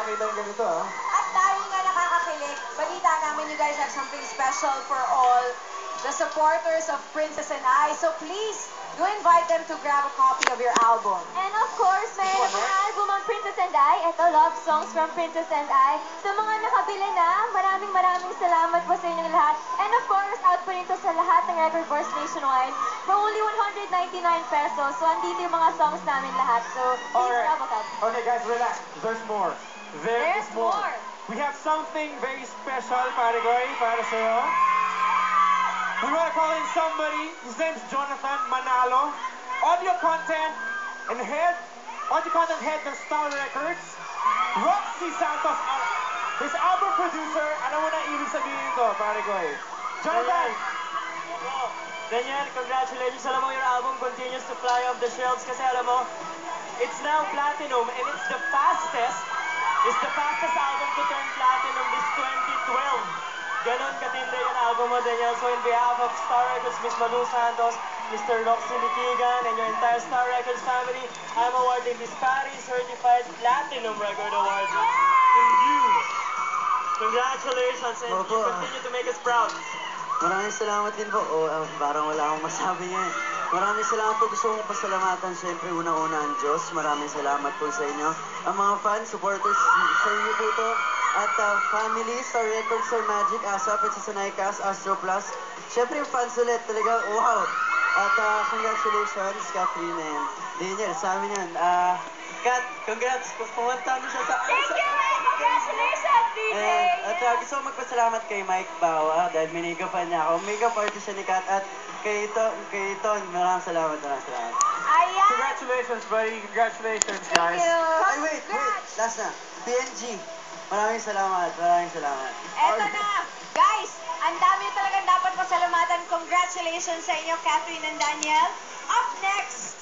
nakakita yung ganito, ah. At dahil nga nakakakilig, balita namin you guys have something special for all the supporters of Princess and I. So please, do invite them to grab a copy of your album. And of course, may This one, mga album ang Princess and I. Ito, Love Songs from Princess and I. Sa mga nakabili na, maraming salamat po sa inyong lahat. And of course, out po nito sa lahat ng record boards nationwide for only 199 pesos. So, andito yung mga songs namin lahat. So, please grab a copy. Okay, guys, relax. There's more. There is There's more. more. We have something very special, Parigoy, para sa'yo. We want to call in somebody. His name's Jonathan Manalo. Audio content head ng Star Records. Roxy Santos, his album producer. Ano mo na ibig sabihin ko, Parigoy? Jonathan! Daniel, congratulations. Alam mo, your album continues to fly off the shelves kasi alam mo, it's now platinum and it's the fastest album to turn platinum this 2012. Ganon katindi yung album mo, Daniel. So in behalf of Star Records, Miss Malu Santos, Mr. Roxy Litigan, and your entire Star Records family, I'm awarding this Paris Certified Platinum Record Award to you. Congratulations and you continue to make us proud. Maraming salamat din po. Parang wala akong masabi ngayon. Maraming salamat po. Gusto kong pasalamatan siyempre unang-una ang Diyos. Maraming salamat po sa inyo. Ang mga fans, supporters, sa inyo po to. At family, Star Records, Star Magic, ASAP, at sa Sanaycas, Astro Plus. Siyempre yung fans ulit. Talaga, wow! At congratulations, Catherine and Daniel. Sa amin yan. Kat, congrats. Pumunta na siya sa... Thank you, and congratulations, DJ! At gusto ko magpasalamat kay Mike Bawa dahil minigap niya ako. Makeup artist siya ni Kat at kay Ton, maraming salamat. Ayan! Congratulations, buddy. Congratulations, guys. Thank you! Ay, wait. Last na. PNG. Maraming salamat. Eto na! Guys, ang dami talagang dapat pasalamatan. Congratulations sa inyo, Catherine and Daniel. Up next,